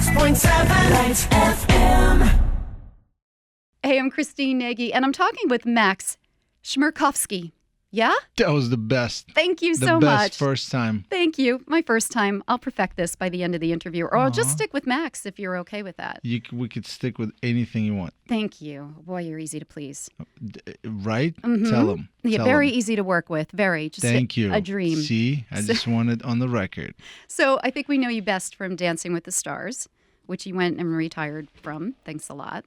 96.7 Lite FM. Hey, I'm Christine Nagy, and I'm talking with Max Chmerkovskiy. Yeah? That was the best. Thank you so much. The best first time. Thank you. My first time. I'll perfect this by the end of the interview, or I'll just stick with Max if you're okay with that. We could stick with anything you want. Thank you. Boy, you're easy to please. Right? Mm-hmm. Tell them. Yeah, very easy to work with. Very. Just Thank you. A dream. See? I just want it on the record. So I think we know you best from Dancing with the Stars, which you went and retired from. Thanks a lot.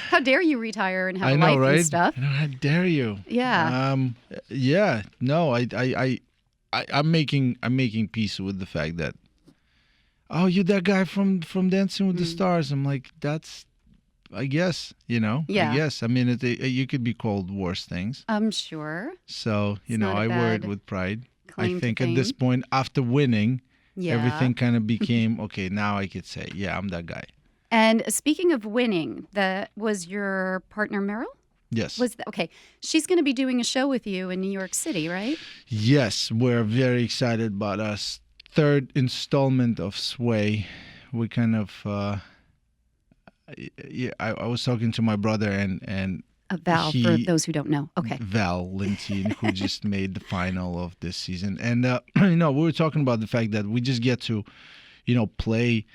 How dare you retire and have a life right? and stuff? I know, how dare you? Yeah. Yeah. No, I'm making peace with the fact that, oh, you're that guy from Dancing with the Stars. I'm like, that's, I guess, Yeah. I guess. I mean, you could be called worse things. I'm sure. So, not a I wear it bad with pride. claim I to think at fame. this point, after winning, Yeah. everything kind of became, okay, now I could say, yeah, I'm that guy. And speaking of winning, that was your partner Meryl? Yes. Okay. She's going to be doing a show with you in New York City, right? Yes, we're very excited about us third installment of Sway. We kind of, I was talking to my brother and Val, for those who don't know. Okay. Val Linton, who just made the final of this season. And, we were talking about the fact that we just get to, play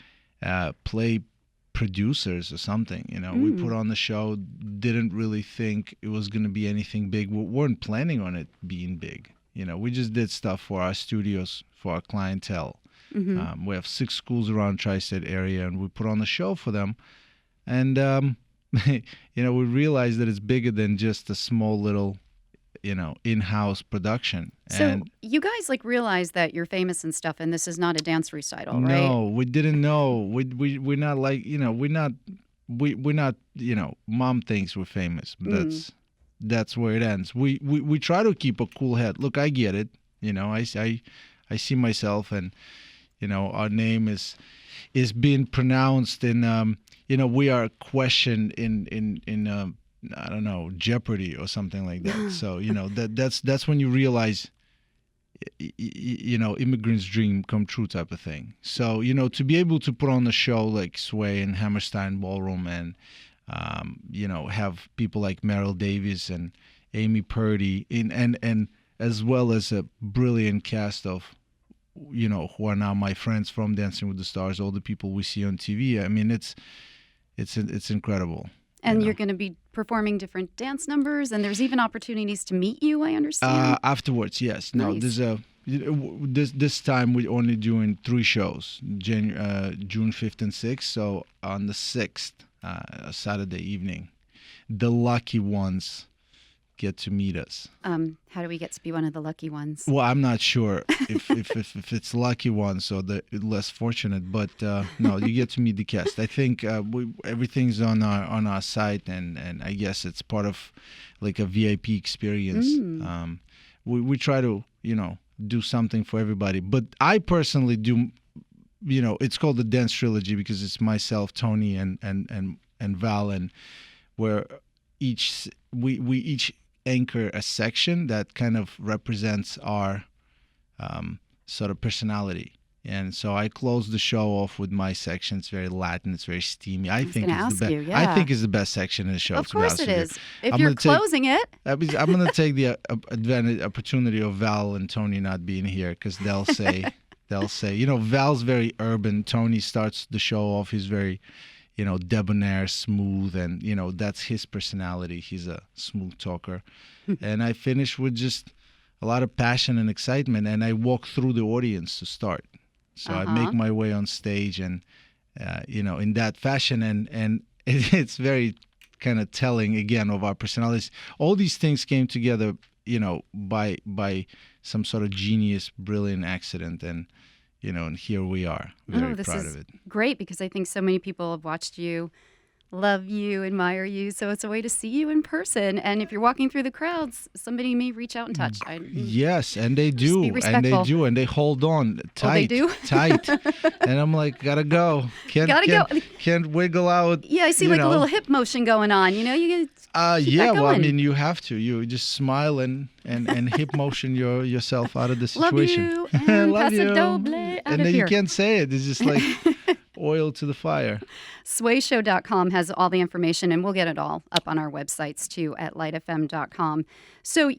producers or something. We put on the show, didn't really think it was going to be anything big. We weren't planning on it being big. We just did stuff for our studios, for our clientele. We have 6 schools around tri-state area, and we put on the show for them. And, we realized that it's bigger than just a small little, in-house production. So you guys realize that you're famous and stuff, and this is not a dance recital, right? No, we didn't know. We're not like, we're not, mom thinks we're famous. But that's where it ends. We try to keep a cool head. Look, I get it. I see myself, and our name is being pronounced in we are questioned in I don't know, Jeopardy or something like that. So that's when you realize immigrants' dream come true type of thing. So to be able to put on a show like Sway and Hammerstein Ballroom and have people like Meryl Davis and Amy Purdy and as well as a brilliant cast of who are now my friends from Dancing with the Stars, all the people we see on TV. I mean, it's incredible. And you're going to be performing different dance numbers, and there's even opportunities to meet you, I understand. Afterwards, yes. No, Nice. this time we're only doing 3 shows, June 5th and 6th. So on the 6th, Saturday evening, the lucky ones get to meet us. How do we get to be one of the lucky ones? Well, I'm not sure if it's lucky ones or the less fortunate, but no, you get to meet the cast. I think everything's on our site, and I guess it's part of like a VIP experience. We try to do something for everybody, but I personally do. It's called the Dance Trilogy because it's myself, Tony, and Val, and where we each anchor a section that kind of represents our sort of personality. And so I close the show off with my section. It's very Latin. It's very steamy. I think it's the best. I think it's the best section in the show. Of course it is. If I'm you're gonna take- closing it. I'm going to take the opportunity of Val and Tony not being here because they'll say, Val's very urban. Tony starts the show off. He's very, debonair, smooth, and, that's his personality. He's a smooth talker. And I finish with just a lot of passion and excitement, and I walk through the audience to start. So I make my way on stage and, in that fashion, and it's very kind of telling, again, of our personalities. All these things came together, by some sort of genius, brilliant accident, and here we are. Very proud of it. Great, because I think so many people have watched you, love you, admire you. So it's a way to see you in person. And if you're walking through the crowds, somebody may reach out and touch. Yes, and they do. Be respectful. And they hold on tight. Oh, they do? Tight. And I'm like, gotta go. Can't wiggle out. Yeah, I see a little hip motion going on. You get yeah, well, I mean, you have to. You just smile and hip motion yourself out of the situation. Love you, and Love paso you. doble out And of then here. you can't say it. It's just like, oil to the fire. Swayshow.com has all the information, and we'll get it all up on our websites too at litefm.com. So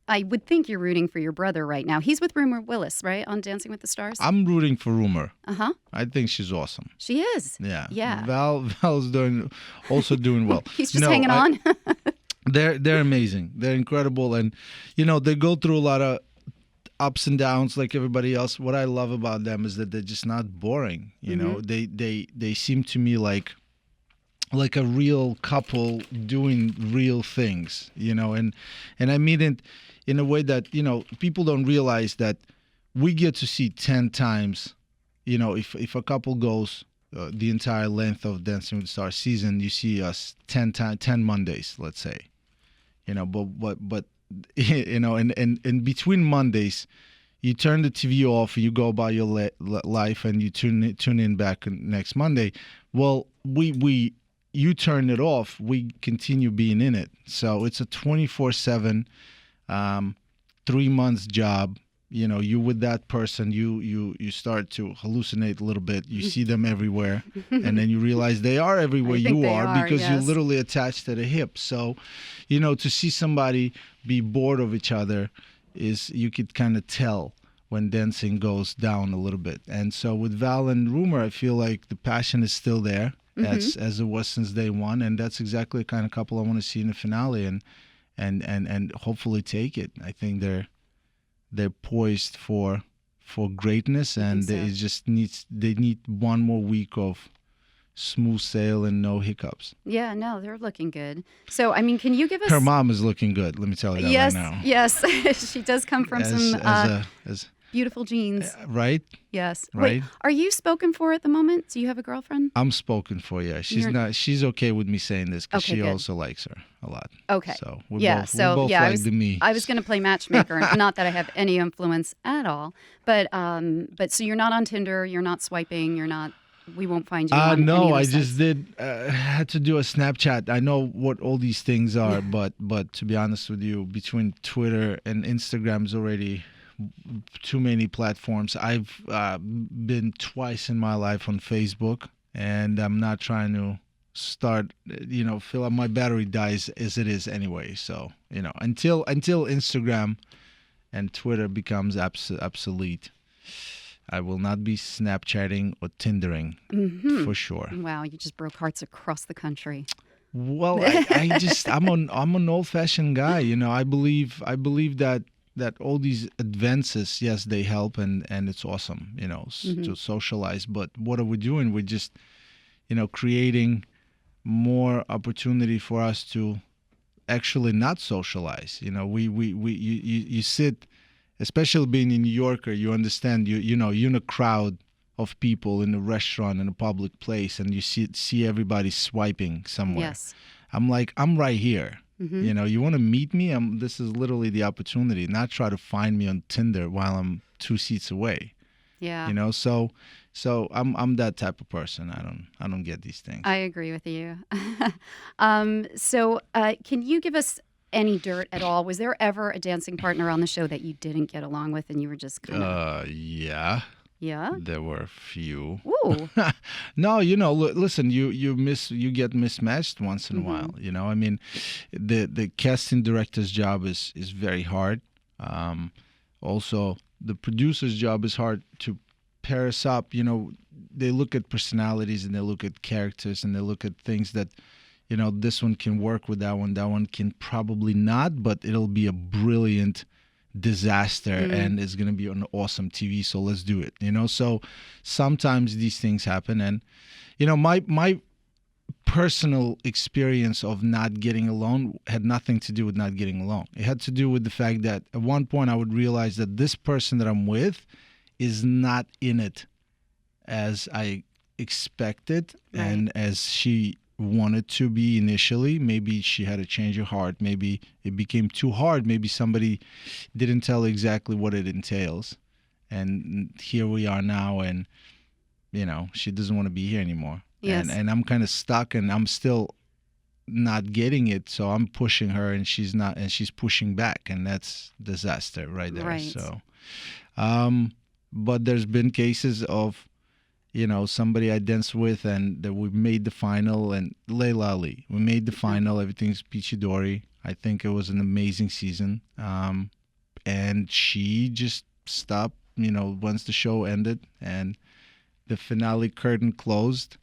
I would think you're rooting for your brother right now. He's with Rumor Willis, right, on Dancing with the Stars? I'm rooting for Rumor. Uh-huh. I think she's awesome. She is. Yeah. Yeah. Val's also doing well. He's just hanging on. They're amazing. They're incredible, and they go through a lot of ups and downs like everybody else. What I love about them is that they're just not boring. They seem to me like a real couple doing real things. And I mean it in a way that people don't realize that we get to see 10 times. If a couple goes the entire length of Dancing with the Stars season, you see us 10 Mondays, let's say. But and between Mondays, you turn the TV off and you go about your life and you tune in back next Monday. Well, you turn it off, we continue being in it. So it's a 24/7, 3 months job. You with that person, you start to hallucinate a little bit. You see them everywhere, and then you realize they are everywhere you are because you're literally attached to the hip. So, to see somebody be bored of each other you could kind of tell when dancing goes down a little bit. And so with Val and Rumor, I feel like the passion is still there as it was since day one, and that's exactly the kind of couple I want to see in the finale and hopefully take it. I think they're poised for greatness, and they need one more week of smooth sail and no hiccups. Yeah, no, they're looking good. So, I mean, can you give us... Her mom is looking good, let me tell you that right now. Yes, she does come from beautiful genes. Right? Yes. Right? Wait, are you spoken for at the moment? Do you have a girlfriend? I'm spoken for, yeah. She's okay with me saying this because she also likes her a lot. Okay. So we both like the me. I was going to play matchmaker. Not that I have any influence at all, but so you're not on Tinder, you're not swiping, we won't find you on no, any I of just had to do a Snapchat. I know what all these things are, but to be honest with you, between Twitter and Instagram's already too many platforms. I've been twice in my life on Facebook, and I'm not trying to start, fill up my battery dies as it is anyway. So, until Instagram and Twitter becomes obsolete, I will not be Snapchatting or Tindering for sure. Wow, you just broke hearts across the country. Well, I'm an old-fashioned guy. I believe that all these advances, yes, they help and it's awesome, to socialize. But what are we doing? We're just, creating more opportunity for us to actually not socialize. You sit. Especially being a New Yorker, you understand. You're in a crowd of people in a restaurant in a public place, and you see everybody swiping somewhere. Yes. I'm right here. You want to meet me? This is literally the opportunity. Not try to find me on Tinder while I'm 2 seats away. Yeah. So I'm that type of person. I don't get these things. I agree with you. So can you give us any dirt at all? Was there ever a dancing partner on the show that you didn't get along with and you were just kind of... Yeah. Yeah? There were a few. Ooh. No, listen, you get mismatched once in a while. I mean, the casting director's job is very hard. Also, the producer's job is hard to pair us up. They look at personalities and they look at characters and they look at things that this one can work with that one can probably not, but it'll be a brilliant disaster and it's going to be an awesome TV, so let's do it. So sometimes these things happen, and my personal experience of not getting along had nothing to do with not getting along. It had to do with the fact that at one point I would realize that this person that I'm with is not in it as I expected and as she wanted to be initially. Maybe she had a change of heart. Maybe it became too hard. Maybe somebody didn't tell exactly what it entails. And here we are now, and she doesn't want to be here anymore. Yes. And I'm kind of stuck, and I'm still not getting it. So I'm pushing her, and she's not, and she's pushing back, and that's disaster right there. Right. So, but there's been cases of somebody I danced with, and that we made the final, and Layla Ali. We made the final. Everything's peachy dory. I think it was an amazing season. And she just stopped, once the show ended and the finale curtain closed.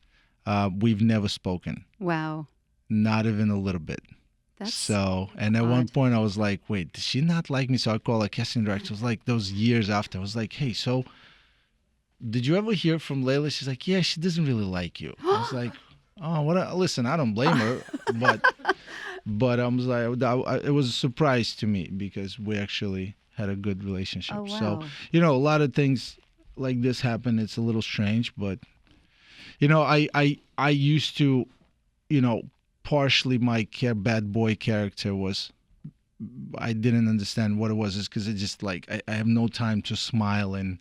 We've never spoken, Wow. not even a little bit. That's So, and at one point I was like, wait, does she not like me? So I called a casting director. It was like those years after. I was like, hey, so did you ever hear from Layla? She's like, yeah, she doesn't really like you. I was like, oh, listen, I don't blame her, but I was like, it was a surprise to me because we actually had a good relationship. Oh, wow. So, a lot of things like this happen. It's a little strange, but I used to, partially my bad boy character was, I didn't understand what it was. It's because it just like I have no time to smile and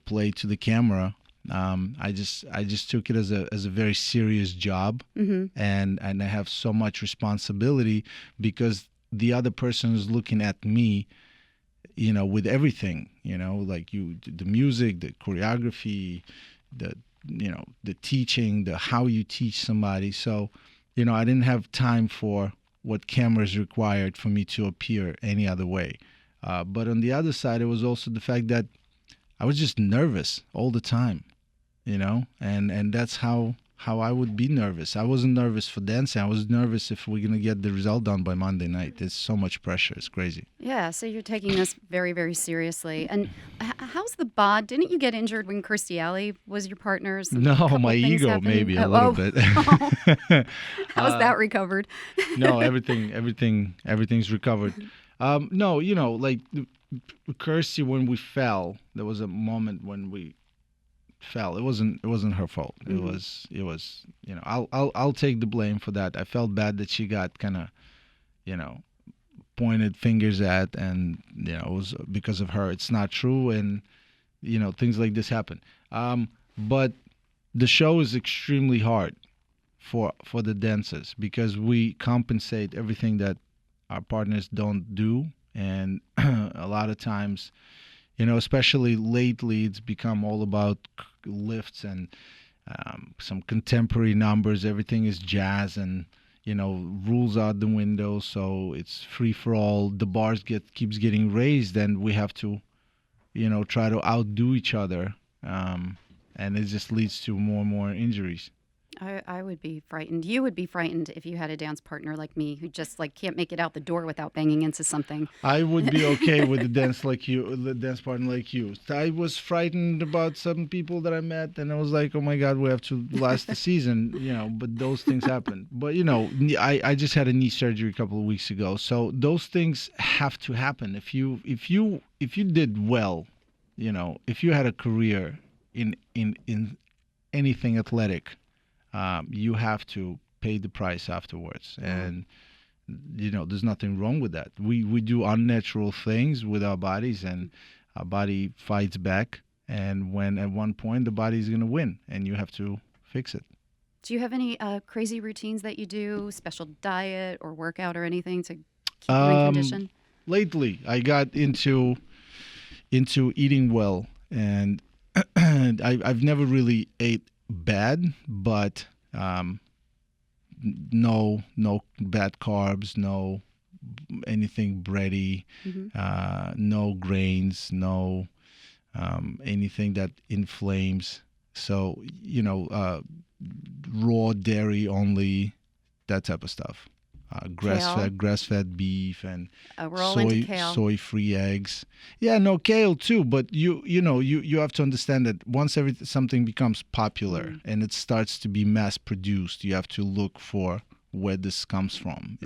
play to the camera. I just took it as a very serious job, and I have so much responsibility because the other person is looking at me, with everything, like the music, the choreography, the teaching, the how you teach somebody. So, I didn't have time for what cameras required for me to appear any other way. But on the other side, it was also the fact that I was just nervous all the time, and that's how I would be nervous. I wasn't nervous for dancing. I was nervous if we're going to get the result done by Monday night. There's so much pressure. It's crazy. Yeah, so you're taking this very, very seriously. And how's the bod? Didn't you get injured when Kirstie Alley was your partner? No, my ego maybe a little bit. How's that recovered? No, everything's recovered. No, like Kirstie, when we fell, there was a moment when we fell. It wasn't her fault. It was I'll take the blame for that. I felt bad that she got kind of pointed fingers at, and it was because of her. It's not true, and things like this happen. But the show is extremely hard for the dancers because we compensate everything that our partners don't do, and a lot of times, especially lately, it's become all about lifts and some contemporary numbers. Everything is jazz, and rules out the window, so it's free for all. The bars keeps getting raised, and we have to try to outdo each other, and it just leads to more and more injuries. I would be frightened. You would be frightened if you had a dance partner like me who just can't make it out the door without banging into something. I would be okay with the dance partner like you. I was frightened about some people that I met, and I was like, oh my God, we have to last the season, but those things happen. But, I just had a knee surgery a couple of weeks ago. So those things have to happen. If you did well, if you had a career in anything athletic, you have to pay the price afterwards, and there's nothing wrong with that. We do unnatural things with our bodies, and our body fights back, and when at one point the body's going to win, and you have to fix it. Do you have any crazy routines that you do, special diet or workout or anything to keep you in condition? Lately I got into eating well, and I've never really ate bad, but no bad carbs, no anything bready, no grains, no anything that inflames. So raw dairy only, that type of stuff. Grass-fed beef, and we're all into kale. Soy-free eggs. Yeah, no, kale too. But you have to understand that once something becomes popular and it starts to be mass-produced, you have to look for where this comes from.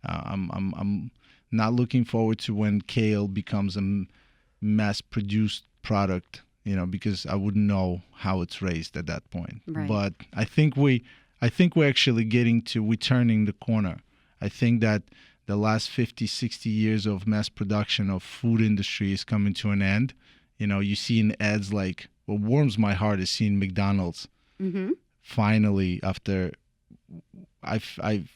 I'm not looking forward to when kale becomes a mass-produced product. Because I wouldn't know how it's raised at that point. Right. But I think we're actually we're turning the corner. I think that the last 50, 60 years of mass production of food industry is coming to an end. You see in ads like, what warms my heart is seeing McDonald's finally, after I've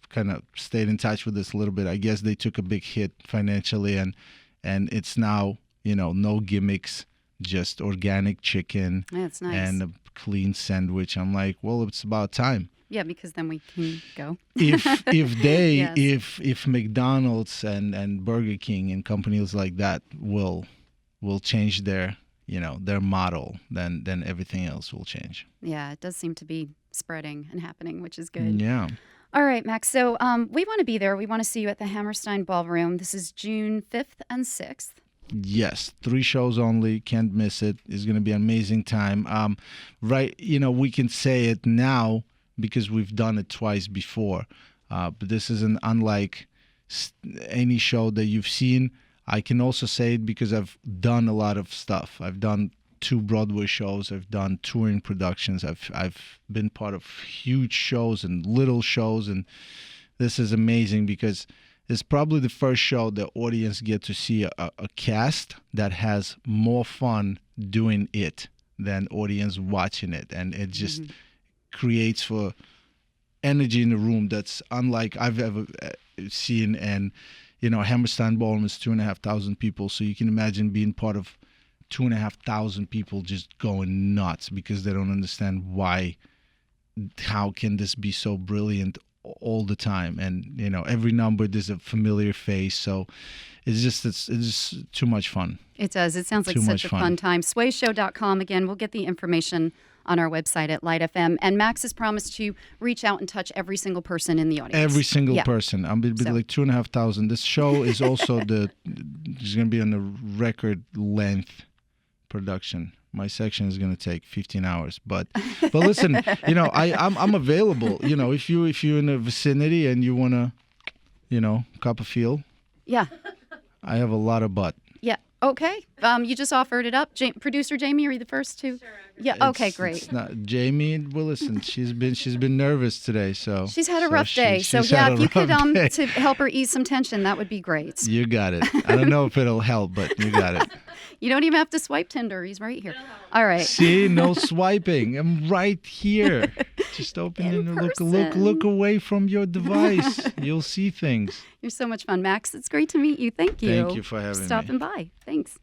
kind of stayed in touch with this a little bit. I guess they took a big hit financially, and it's now, no gimmicks. just organic chicken That's nice. and a clean sandwich. I'm like, well, it's about time. Yeah, because then we can go. If they Yes. if McDonald's and Burger King and companies like that will change their their model, then everything else will change. Yeah, it does seem to be spreading and happening, which is good. Yeah. All right, Max. So we want to be there. We want to see you at the Hammerstein Ballroom. This is June 5th and 6th. Yes, 3 shows only. Can't miss it. It's going to be an amazing time. Right, we can say it now because we've done it twice before. But this is an unlike any show that you've seen. I can also say it because I've done a lot of stuff. I've done 2 Broadway shows. I've done touring productions. I've been part of huge shows and little shows, and this is amazing because it's probably the first show the audience get to see a cast that has more fun doing it than audience watching it, and it just creates for energy in the room that's unlike I've ever seen. And Hammerstein Ballroom is 2,500 people, so you can imagine being part of 2,500 people just going nuts because they don't understand how can this be so brilliant all the time. And every number there's a familiar face, so it's just too much fun. It does. It sounds like Too such much a fun. fun time. Swayshow.com. Again, we'll get the information on our website at Lite FM. And Max has promised to reach out and touch every single person in the audience. Every single Yeah. person. I'm be So- like 2,500. This show is also it's going to be on the record length production. My section is going to take 15 hours, but listen, I'm available. If you're in the vicinity and you want to, cup of feel, Yeah. I have a lot of butt. Yeah. Okay. You just offered it up. Producer Jamie, are you the first to? Yeah. Okay, great. It's not Jamie. Well, listen, she's been nervous today, so She's had a so rough day. So she's yeah, had if a you could rough day. to help her ease some tension, that would be great. You got it. I don't know if it'll help, but you got it. You don't even have to swipe Tinder. He's right here. All right. See, no swiping. I'm right here. Just open In and person. look away from your device. You'll see things. You're so much fun, Max. It's great to meet you. Thank you. Thank you for having me. stopping by. Thanks.